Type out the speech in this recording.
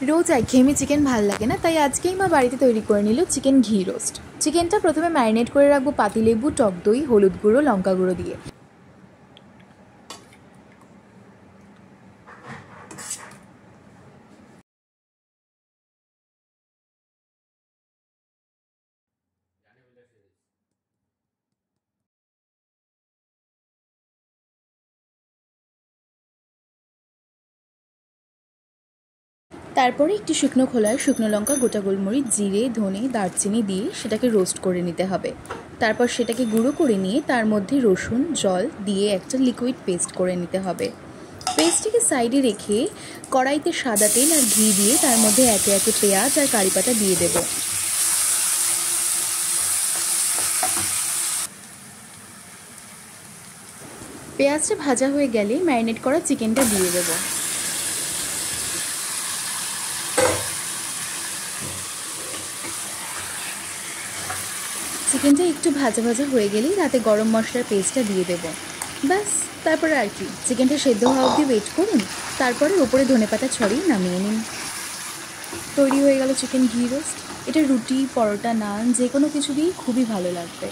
রোজ একঘেয়েমি চিকেন ভাল লাগে না, তাই আজকেই মা বাড়িতে তৈরি করে নিল চিকেন ঘি রোস্ট। চিকেনটা প্রথমে ম্যারিনেট করে রাখবো পাতিলেবু, টক দই, হলুদ গুঁড়ো, লঙ্কা গুঁড়ো দিয়ে। তারপরে একটি শুকনো খোলায় শুকনো লঙ্কা, গোটা গোলমরিচ, জিরে, ধনে, দারচিনি দিয়ে সেটাকে রোস্ট করে নিতে হবে। তারপর সেটাকে গুঁড়ো করে নিয়ে তার মধ্যে রসুন, জল দিয়ে একটা লিকুইড পেস্ট করে নিতে হবে। পেস্টটিকে সাইডে রেখে কড়াইতে সাদা তেল আর ঘি দিয়ে তার মধ্যে একে একে পেঁয়াজ আর কারি পাতা দিয়ে দেবো। পেঁয়াজটা ভাজা হয়ে গেলে ম্যারিনেট করা চিকেনটা দিয়ে দেবো। চিকেনটা একটু ভাজা ভাজা হয়ে গেলেই তাতে গরম মশলার পেস্টটা দিয়ে দেবো। ব্যাস, তারপরে আর কি, চিকেনটা সেদ্ধ হওয়া অবধি ওয়েট করুন, তারপরে ওপরে ধনেপাতা ছড়িয়ে নামিয়ে নিন। তৈরি হয়ে গেল চিকেন ঘি রোস্ট। এটা রুটি, পরোটা, নান যে কোনো কিছু দিয়েই খুবই ভালো লাগবে।